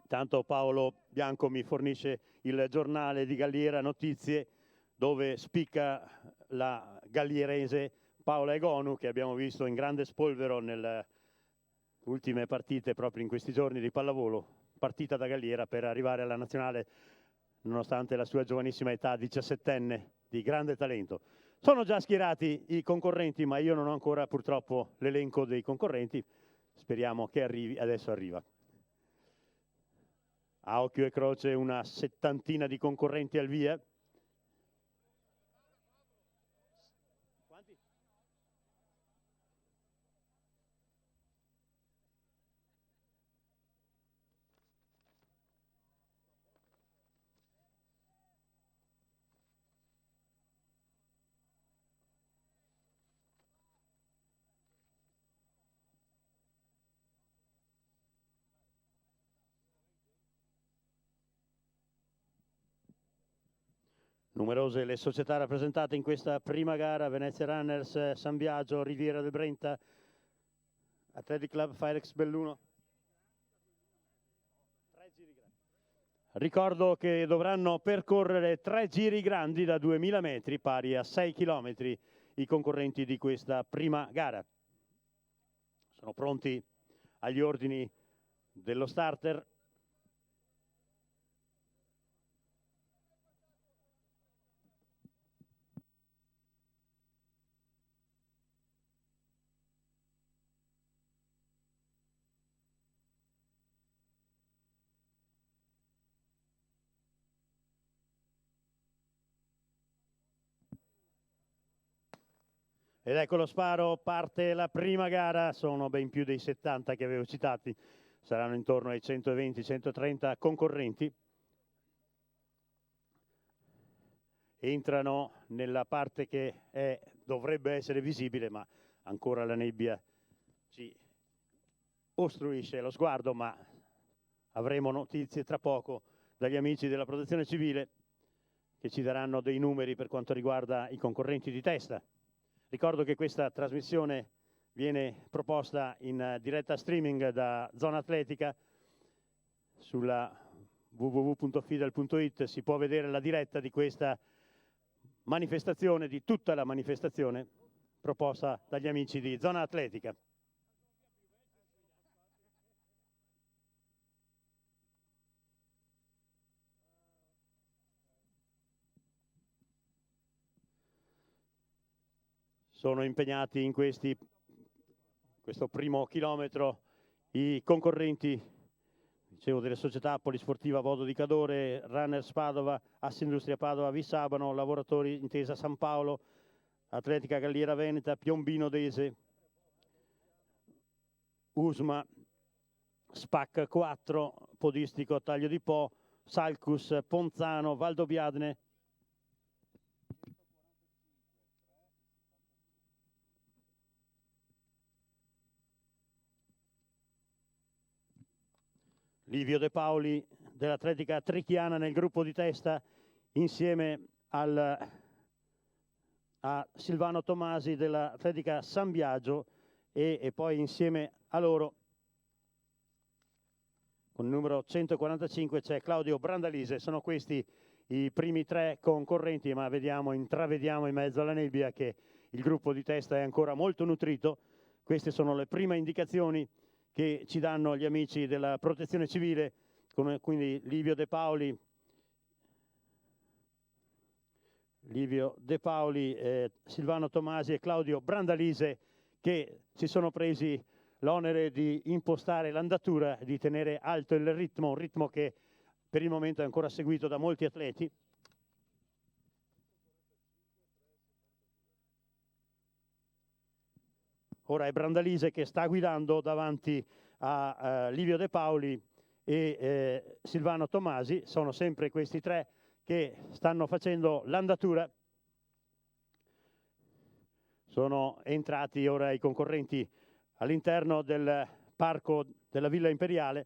Tanto Paolo Bianco mi fornisce il giornale di Galliera Notizie, dove spicca la gallierese Paola Egonu, che abbiamo visto in grande spolvero nelle ultime partite proprio in questi giorni di pallavolo, partita da Galliera per arrivare alla nazionale nonostante la sua giovanissima età, 17enne, di grande talento. Sono già schierati i concorrenti, ma io non ho ancora purtroppo l'elenco dei concorrenti. Speriamo che arrivi, adesso arriva. A occhio e croce una settantina di concorrenti al via. Quanti? Numerose le società rappresentate in questa prima gara: Venezia Runners, San Biagio, Riviera del Brenta, Athletic Club Firex Belluno. Ricordo che dovranno percorrere 3 giri grandi da 2000 metri, pari a 6 chilometri, i concorrenti di questa prima gara. Sono pronti agli ordini dello starter. Ed ecco lo sparo, parte la prima gara, sono ben più dei 70 che avevo citati, saranno intorno ai 120-130 concorrenti. Entrano nella parte che dovrebbe essere visibile, ma ancora la nebbia ci ostruisce lo sguardo, ma avremo notizie tra poco dagli amici della Protezione Civile che ci daranno dei numeri per quanto riguarda i concorrenti di testa. Ricordo che questa trasmissione viene proposta in diretta streaming da Zona Atletica sulla www.fidel.it. Si può vedere la diretta di questa manifestazione, di tutta la manifestazione proposta dagli amici di Zona Atletica. Sono impegnati in questo primo chilometro i concorrenti, dicevo, delle società Polisportiva Vodo di Cadore, Runners Padova, Assindustria Padova Vissabano, Lavoratori Intesa San Paolo, Atletica Galliera Veneta, Piombino Dese, Usma, SPAC 4, Podistico Taglio di Po, Salcus, Ponzano, Valdobbiadene. Livio De Paoli dell'Atletica Trichiana nel gruppo di testa, insieme a Silvano Tomasi dell'Atletica San Biagio e poi insieme a loro con il numero 145 c'è Claudio Brandalise. Sono questi i primi 3 concorrenti, ma intravediamo in mezzo alla nebbia che il gruppo di testa è ancora molto nutrito. Queste sono le prime indicazioni che ci danno gli amici della Protezione Civile, quindi Livio De Paoli, Silvano Tomasi e Claudio Brandalise, che si sono presi l'onere di impostare l'andatura, di tenere alto il ritmo, un ritmo che per il momento è ancora seguito da molti atleti. Ora è Brandalise che sta guidando davanti a Livio De Paoli e Silvano Tomasi. Sono sempre questi 3 che stanno facendo l'andatura. Sono entrati ora i concorrenti all'interno del parco della Villa Imperiale.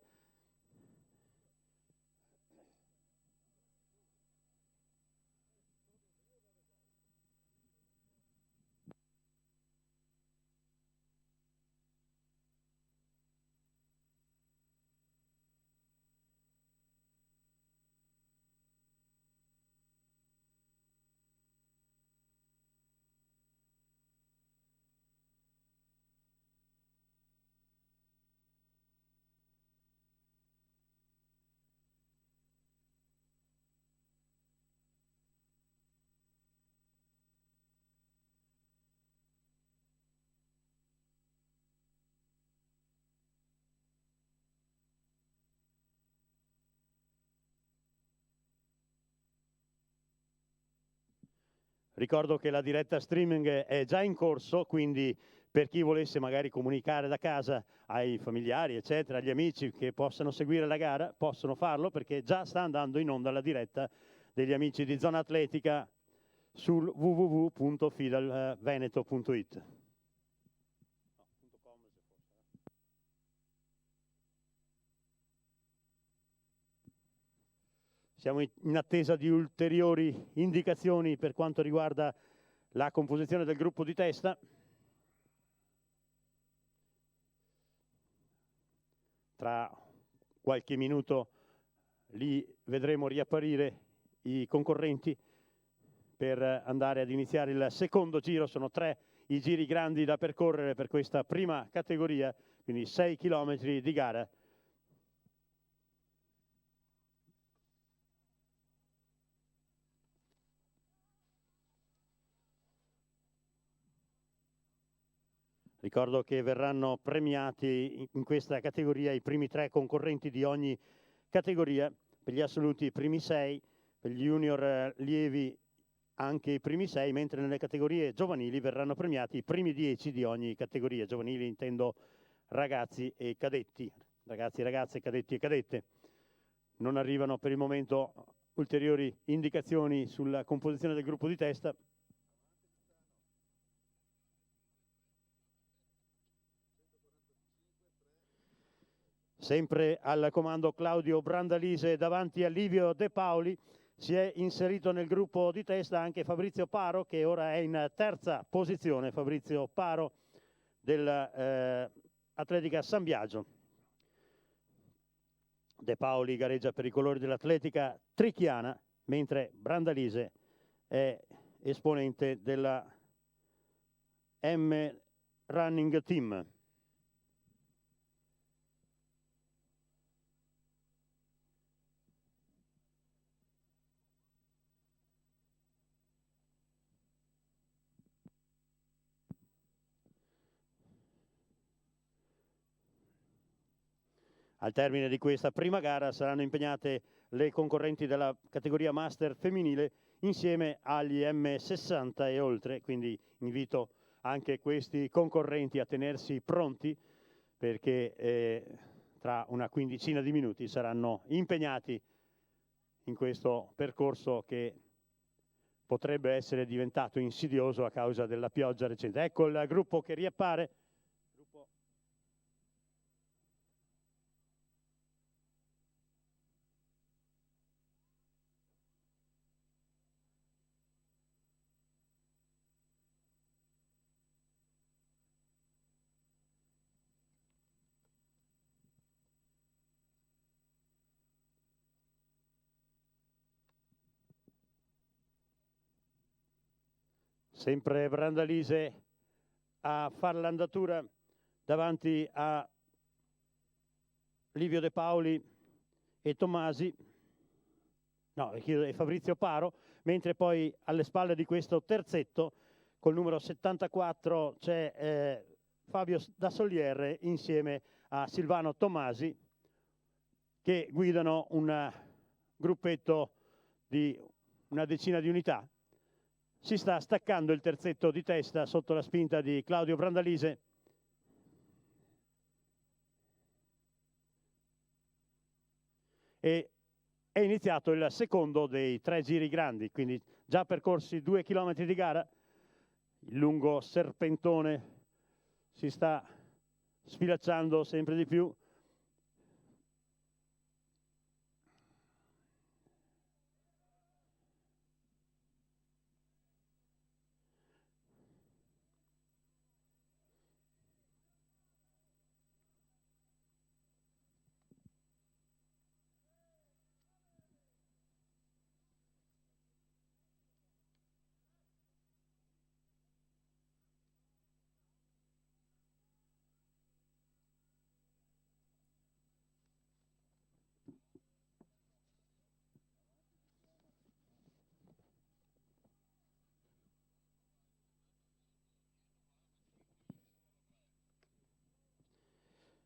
Ricordo che la diretta streaming è già in corso, quindi per chi volesse magari comunicare da casa ai familiari, eccetera, agli amici che possano seguire la gara, possono farlo perché già sta andando in onda la diretta degli amici di Zona Atletica sul www.fidalveneto.it. Siamo in attesa di ulteriori indicazioni per quanto riguarda la composizione del gruppo di testa. Tra qualche minuto li vedremo riapparire i concorrenti per andare ad iniziare il secondo giro. Sono 3 i giri grandi da percorrere per questa prima categoria, quindi 6 chilometri di gara. Ricordo che verranno premiati in questa categoria i primi 3 concorrenti di ogni categoria, per gli assoluti i primi 6, per gli junior lievi anche i primi 6, mentre nelle categorie giovanili verranno premiati i primi 10 di ogni categoria. Giovanili intendo ragazzi e cadetti, ragazzi e ragazze, cadetti e cadette. Non arrivano per il momento ulteriori indicazioni sulla composizione del gruppo di testa. Sempre al comando Claudio Brandalise davanti a Livio De Paoli. Si è inserito nel gruppo di testa anche Fabrizio Paro, che ora è in terza posizione. Fabrizio Paro dell'Atletica San Biagio. De Paoli gareggia per i colori dell'Atletica Trichiana, mentre Brandalise è esponente della M Running Team. Al termine di questa prima gara saranno impegnate le concorrenti della categoria Master femminile insieme agli M60 e oltre, quindi invito anche questi concorrenti a tenersi pronti perché tra una quindicina di minuti saranno impegnati in questo percorso che potrebbe essere diventato insidioso a causa della pioggia recente. Ecco il gruppo che riappare. Sempre Brandalise a far l'andatura davanti a Livio De Paoli e Tomasi, e Fabrizio Paro, mentre poi alle spalle di questo terzetto col numero 74 c'è Fabio Dassoliere insieme a Silvano Tomasi, che guidano un gruppetto di una decina di unità. Si sta staccando il terzetto di testa sotto la spinta di Claudio Brandalise. E è iniziato il secondo dei 3 giri grandi, quindi già percorsi 2 chilometri di gara. Il lungo serpentone si sta sfilacciando sempre di più.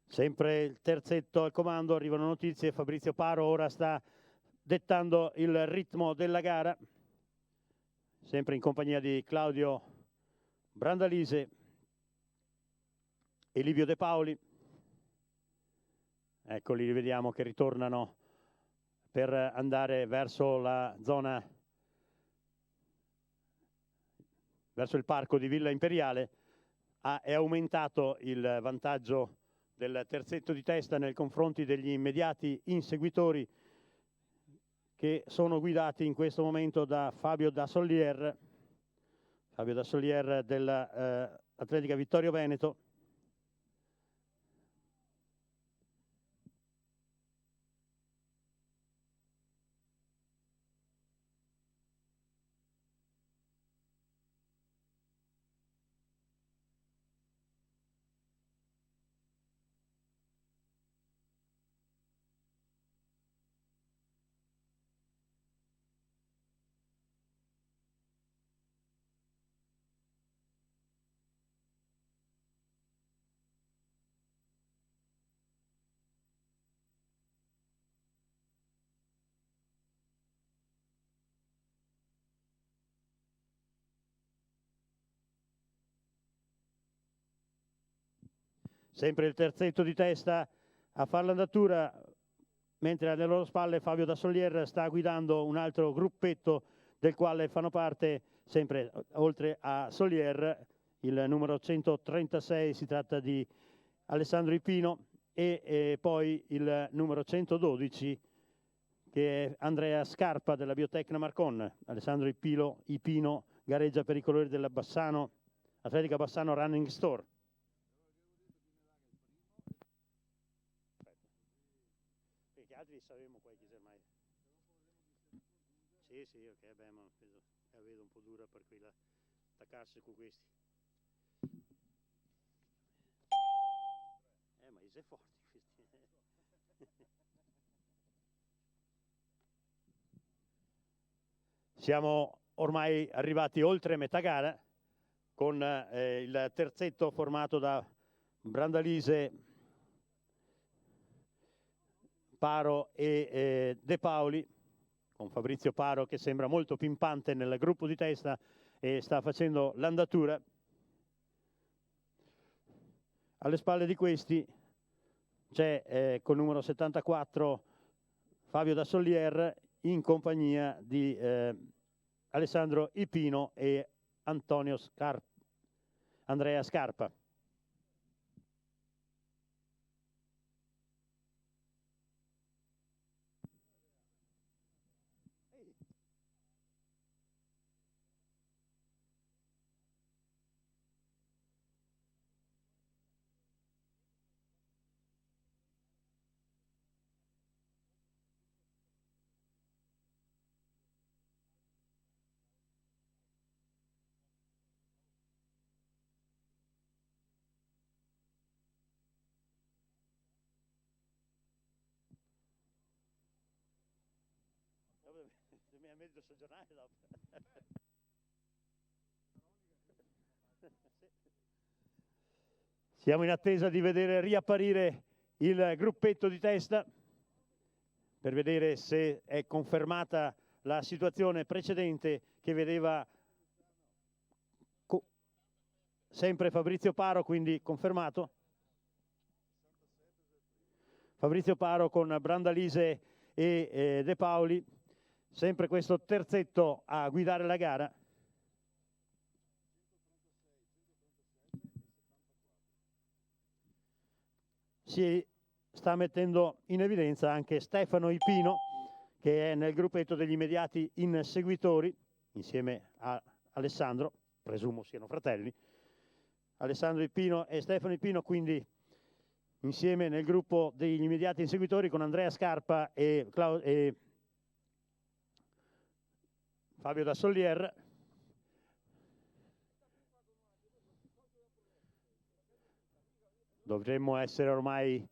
Sempre il terzetto al comando, arrivano notizie, Fabrizio Paro ora sta dettando il ritmo della gara. sempre in compagnia di Claudio Brandalise e Livio De Paoli. Eccoli, li vediamo che ritornano per andare verso la zona, verso il parco di Villa Imperiale. È aumentato il vantaggio del terzetto di testa nei confronti degli immediati inseguitori, che sono guidati in questo momento da Fabio Dassolier dell'Atletica Vittorio Veneto. Sempre il terzetto di testa a far l'andatura, mentre alle loro spalle Fabio Dassolier sta guidando un altro gruppetto del quale fanno parte, sempre oltre a Solier, il numero 136, si tratta di Alessandro Ipino, e poi il numero 112 che è Andrea Scarpa della Biotecna Marcon. Alessandro Ipino gareggia per i colori della Bassano, Atletica Bassano Running Store. Perché altri sapevamo poi chi sia mai. Sì, ok, beh, ma penso la vedo un po' dura per quella attaccarsi con questi. Ma sei forti questi. Siamo ormai arrivati oltre metà gara con il terzetto formato da Brandalise, Paro e De Paoli, con Fabrizio Paro che sembra molto pimpante nel gruppo di testa e sta facendo l'andatura. Alle spalle di questi c'è col numero 74 Fabio Dassolier in compagnia di Alessandro Ipino e Andrea Scarpa. Mi ha messo soggiornare dopo. Siamo in attesa di vedere riapparire il gruppetto di testa per vedere se è confermata la situazione precedente che vedeva sempre Fabrizio Paro, quindi confermato. Fabrizio Paro con Brandalise e De Paoli, sempre questo terzetto a guidare la gara. Si sta mettendo in evidenza anche Stefano Ipino, che è nel gruppetto degli immediati inseguitori, insieme a Alessandro, presumo siano fratelli. Alessandro Ipino e Stefano Ipino, quindi insieme nel gruppo degli immediati inseguitori con Andrea Scarpa e Fabio Dassolier. Dovremmo essere ormai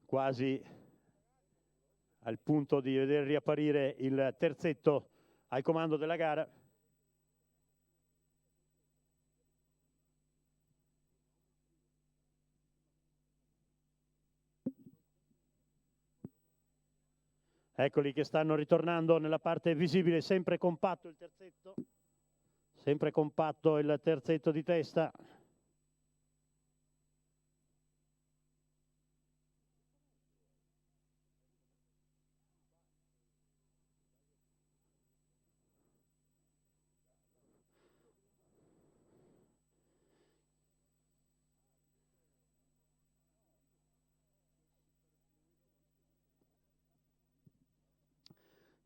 quasi al punto di vedere riapparire il terzetto al comando della gara. Eccoli che stanno ritornando nella parte visibile, sempre compatto il terzetto. Sempre compatto il terzetto di testa.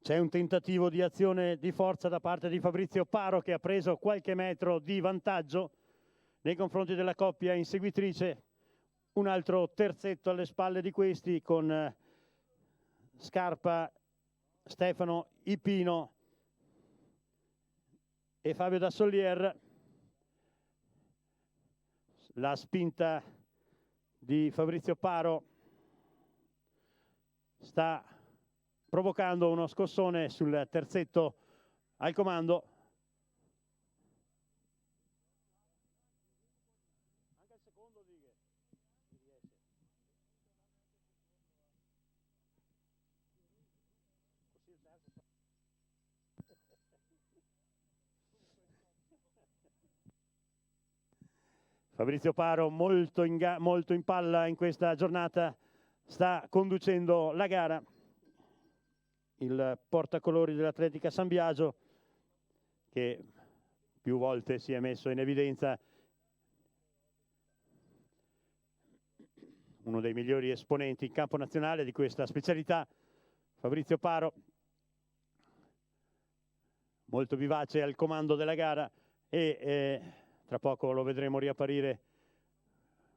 C'è un tentativo di azione di forza da parte di Fabrizio Paro, che ha preso qualche metro di vantaggio nei confronti della coppia inseguitrice. Un altro terzetto alle spalle di questi con Scarpa, Stefano Ipino e Fabio Dassolier. La spinta di Fabrizio Paro sta provocando uno scossone sul terzetto al comando. Anche il secondo Fabrizio Paro molto in palla in questa giornata, sta conducendo la gara. Il portacolori dell'Atletica San Biagio, che più volte si è messo in evidenza, uno dei migliori esponenti in campo nazionale di questa specialità. Fabrizio Paro, molto vivace al comando della gara, e tra poco lo vedremo riapparire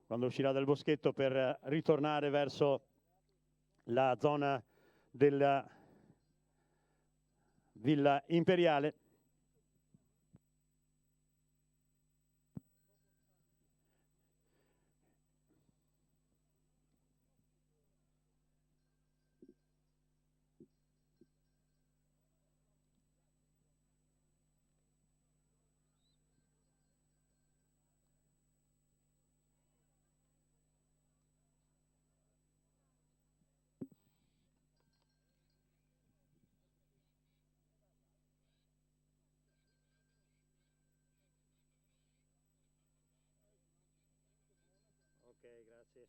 quando uscirà dal boschetto per ritornare verso la zona della Villa Imperiale. Grazie.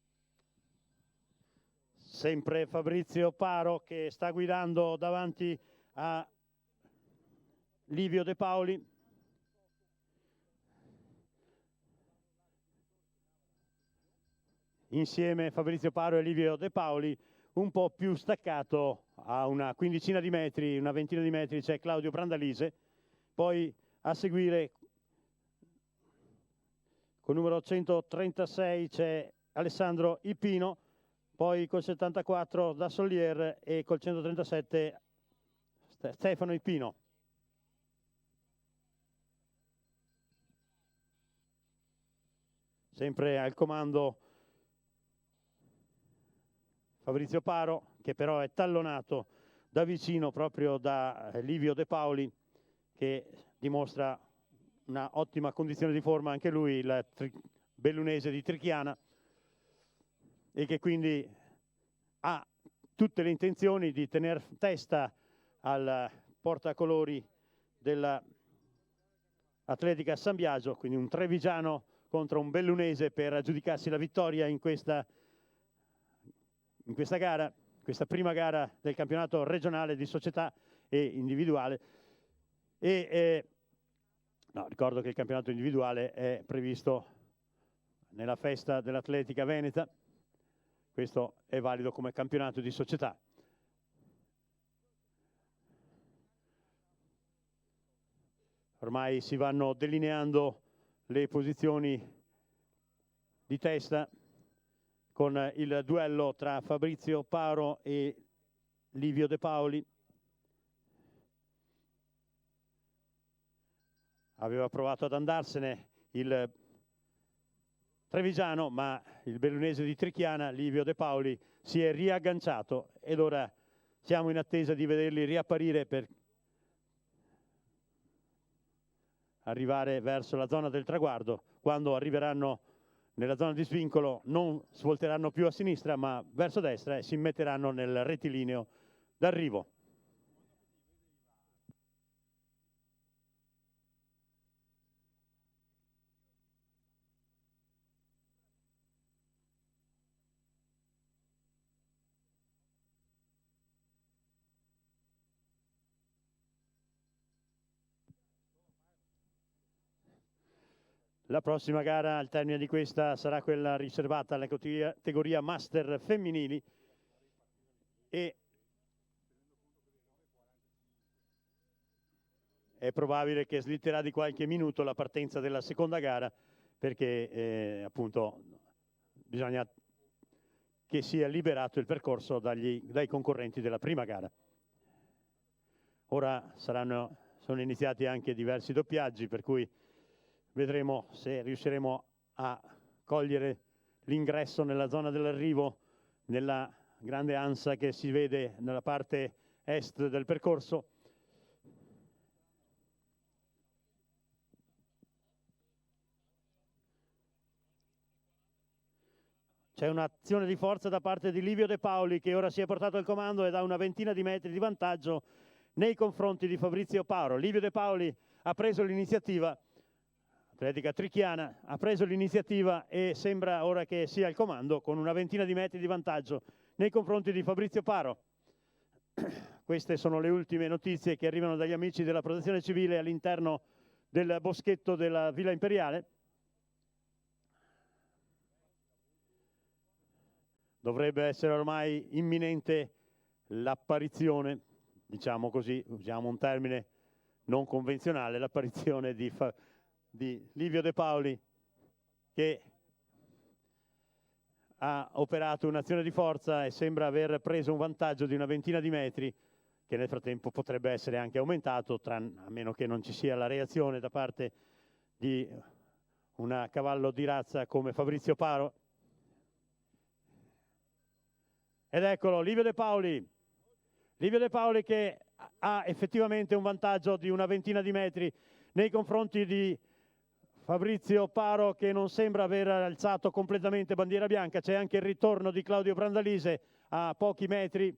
Sempre Fabrizio Paro che sta guidando davanti a Livio De Paoli. Insieme Fabrizio Paro e Livio De Paoli, un po' più staccato a una quindicina di metri, una ventina di metri, c'è Claudio Brandalise. Poi a seguire con numero 136 c'è Alessandro Ipino, poi col 74 Dassolier e col 137 Stefano Ipino. Sempre al comando Fabrizio Paro, che però è tallonato da vicino proprio da Livio De Paoli, che dimostra una ottima condizione di forma anche lui, il bellunese di Trichiana, e che quindi ha tutte le intenzioni di tenere testa al portacolori dell'Atletica San Biagio, quindi un trevigiano contro un bellunese per aggiudicarsi la vittoria in questa gara, questa prima gara del campionato regionale di società e individuale. Ricordo che il campionato individuale è previsto nella festa dell'Atletica Veneta. Questo è valido come campionato di società. Ormai si vanno delineando le posizioni di testa con il duello tra Fabrizio Paro e Livio De Paoli. Aveva provato ad andarsene il trevigiano, ma il bellunese di Trichiana, Livio De Paoli, si è riagganciato ed ora siamo in attesa di vederli riapparire per arrivare verso la zona del traguardo. Quando arriveranno nella zona di svincolo non svolteranno più a sinistra ma verso destra e si immetteranno nel rettilineo d'arrivo. La prossima gara al termine di questa sarà quella riservata alla categoria Master femminili e è probabile che slitterà di qualche minuto la partenza della seconda gara, perché appunto bisogna che sia liberato il percorso dai concorrenti della prima gara. Ora sono iniziati anche diversi doppiaggi, per cui vedremo se riusciremo a cogliere l'ingresso nella zona dell'arrivo, nella grande ansa che si vede nella parte est del percorso. C'è un'azione di forza da parte di Livio De Paoli, che ora si è portato al comando e dà una ventina di metri di vantaggio nei confronti di Fabrizio Paro. Livio De Paoli ha preso l'iniziativa, atletica trichiana, ha preso l'iniziativa e sembra ora che sia al comando con una ventina di metri di vantaggio nei confronti di Fabrizio Paro. Queste sono le ultime notizie che arrivano dagli amici della Protezione Civile all'interno del boschetto della Villa Imperiale. Dovrebbe essere ormai imminente l'apparizione, diciamo così, usiamo un termine non convenzionale, l'apparizione di Livio De Paoli, che ha operato un'azione di forza e sembra aver preso un vantaggio di una ventina di metri, che nel frattempo potrebbe essere anche aumentato, a meno che non ci sia la reazione da parte di un cavallo di razza come Fabrizio Paro. Ed eccolo, Livio De Paoli che ha effettivamente un vantaggio di una ventina di metri nei confronti di Fabrizio Paro, che non sembra aver alzato completamente bandiera bianca. C'è anche il ritorno di Claudio Brandalise a pochi metri.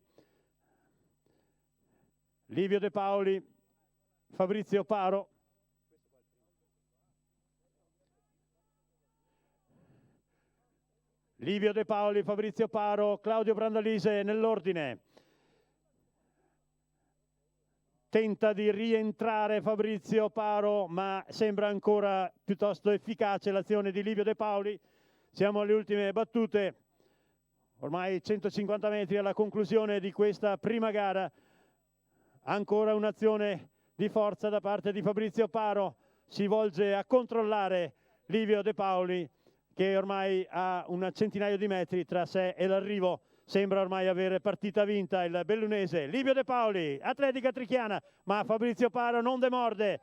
Livio De Paoli, Fabrizio Paro. Livio De Paoli, Fabrizio Paro, Claudio Brandalise nell'ordine. Tenta di rientrare Fabrizio Paro, ma sembra ancora piuttosto efficace l'azione di Livio De Paoli. Siamo alle ultime battute, ormai 150 metri alla conclusione di questa prima gara. Ancora un'azione di forza da parte di Fabrizio Paro, si volge a controllare Livio De Paoli, che ormai ha un centinaio di metri tra sé e l'arrivo. Sembra ormai avere partita vinta il bellunese Livio De Paoli, atletica trichiana, ma Fabrizio Paro non demorde.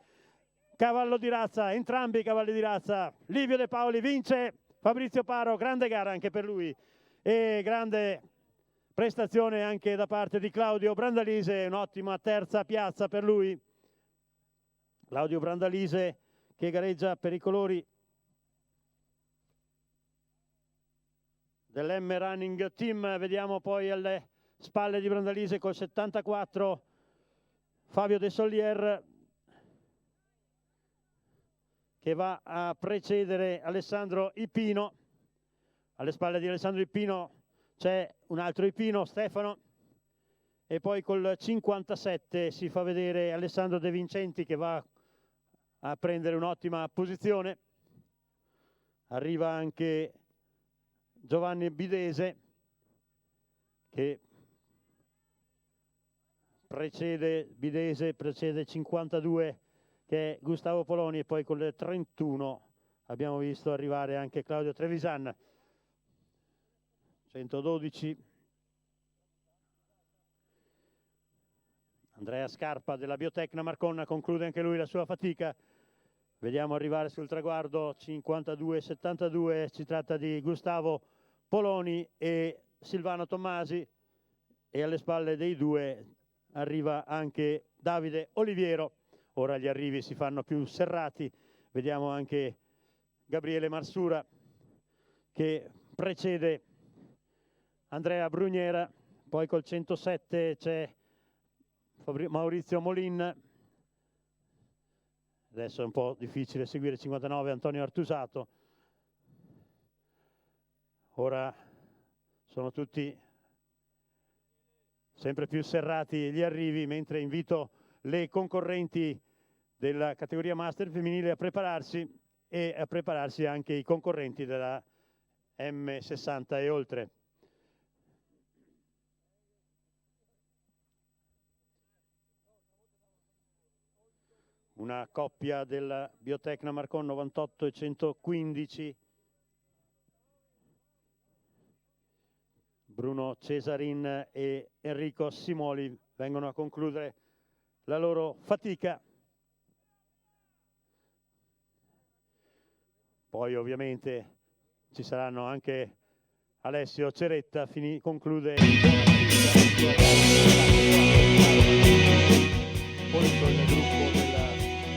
Cavallo di razza, entrambi i cavalli di razza. Livio De Paoli vince, Fabrizio Paro, grande gara anche per lui e grande prestazione anche da parte di Claudio Brandalise, un'ottima terza piazza per lui. Claudio Brandalise che gareggia per i colori dell'M Running Team. Vediamo poi alle spalle di Brandalise col 74 Fabio De Solier, che va a precedere Alessandro Ipino. Alle spalle di Alessandro Ipino c'è un altro Ipino, Stefano, e poi col 57 si fa vedere Alessandro De Vincenti, che va a prendere un'ottima posizione. Arriva anche Giovanni Bidese, che precede 52 che è Gustavo Poloni, e poi con le 31 abbiamo visto arrivare anche Claudio Trevisan. 112 Andrea Scarpa della Biotecna Marconna conclude anche lui la sua fatica. Vediamo arrivare sul traguardo 52-72, si tratta di Gustavo Poloni e Silvano Tommasi, e alle spalle dei due arriva anche Davide Oliviero. Ora gli arrivi si fanno più serrati, vediamo anche Gabriele Marsura che precede Andrea Bruniera, poi col 107 c'è Maurizio Molin. Adesso è un po' difficile seguire 59 Antonio Artusato. Ora sono tutti sempre più serrati gli arrivi, mentre invito le concorrenti della categoria Master femminile a prepararsi e a prepararsi anche i concorrenti della M60 e oltre. Una coppia della Biotecna Marcon 98 e 115. Bruno Cesarin e Enrico Simoli vengono a concludere la loro fatica. Poi ovviamente ci saranno anche Alessio Ceretta, conclude in buona spinta contro il gruppo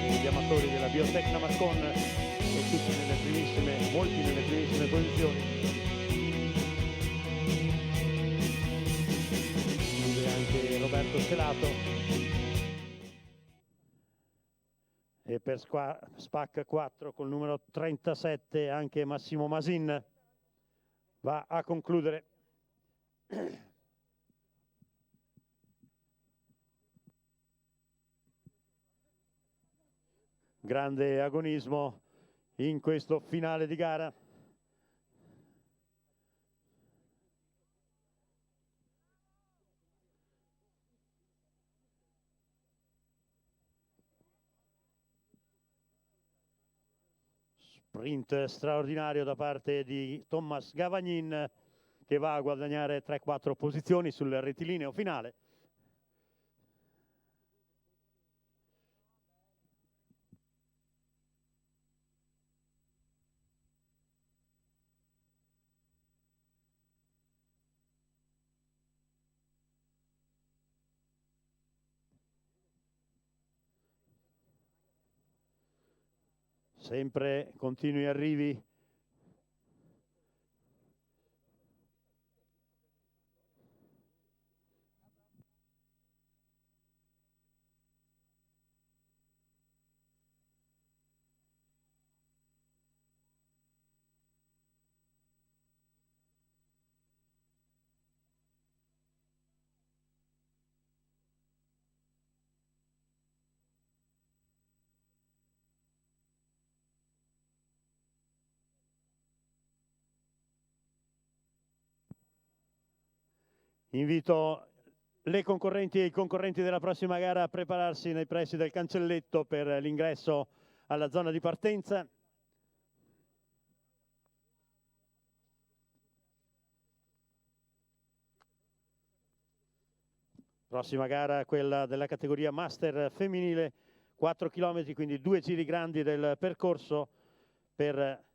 degli amatori della Biotecna Marcon, e tutti molti nelle primissime posizioni. Conclude anche Roberto Celato. E per SPAC 4 col numero 37 anche Massimo Masin va a concludere. Grande agonismo in questo finale di gara. Sprint straordinario da parte di Thomas Gavagnin, che va a guadagnare 3-4 posizioni sul rettilineo finale. Sempre continui arrivi. Invito le concorrenti e i concorrenti della prossima gara a prepararsi nei pressi del cancelletto per l'ingresso alla zona di partenza. Prossima gara quella della categoria Master femminile, 4 km, quindi 2 giri grandi del percorso per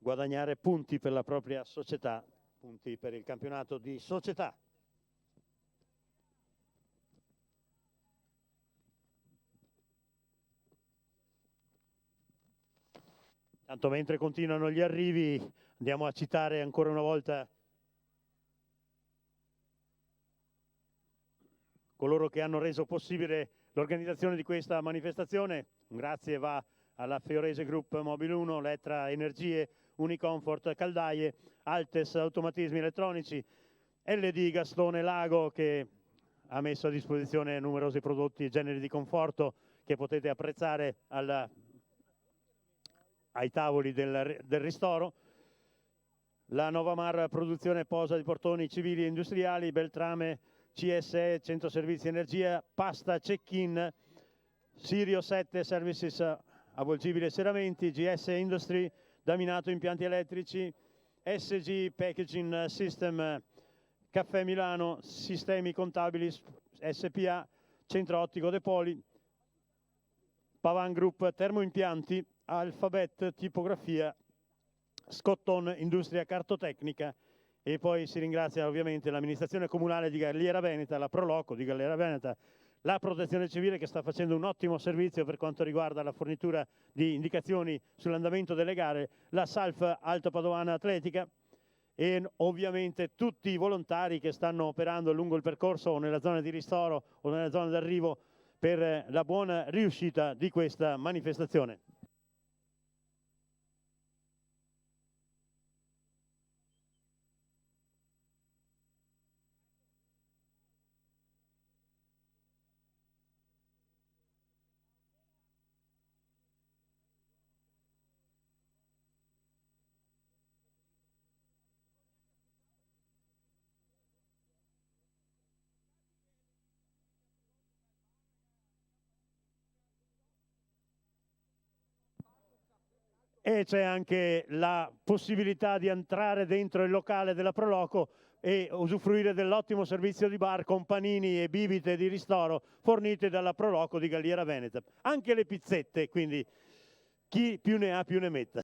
guadagnare punti per la propria società, punti per il campionato di società. Tanto mentre continuano gli arrivi, andiamo a citare ancora una volta coloro che hanno reso possibile l'organizzazione di questa manifestazione. Un grazie va alla Fiorese Group Mobile 1, Lettra Energie, Unicomfort Caldaie, Altes Automatismi Elettronici, LD Gastone Lago, che ha messo a disposizione numerosi prodotti e generi di conforto che potete apprezzare ai tavoli del ristoro. La Novamar Produzione Posa di Portoni Civili e Industriali, Beltrame CSE, Centro Servizi Energia, Pasta Check-in, Sirio 7 Services Avvolgibile Serramenti, GS Industry, Daminato Impianti Elettrici, SG Packaging System, Caffè Milano, Sistemi Contabili SPA, Centro Ottico De Poli, Pavan Group Termoimpianti, Alphabet Tipografia, Scotton Industria Cartotecnica, e poi si ringrazia ovviamente l'amministrazione comunale di Galliera Veneta, la Proloco di Galliera Veneta, la Protezione Civile, che sta facendo un ottimo servizio per quanto riguarda la fornitura di indicazioni sull'andamento delle gare, la Salf Alto Padovana Atletica e ovviamente tutti i volontari che stanno operando lungo il percorso o nella zona di ristoro o nella zona d'arrivo per la buona riuscita di questa manifestazione. e c'è anche la possibilità di entrare dentro il locale della Proloco e usufruire dell'ottimo servizio di bar con panini e bibite di ristoro fornite dalla Proloco di Galliera Veneta. Anche le pizzette, quindi chi più ne ha più ne metta.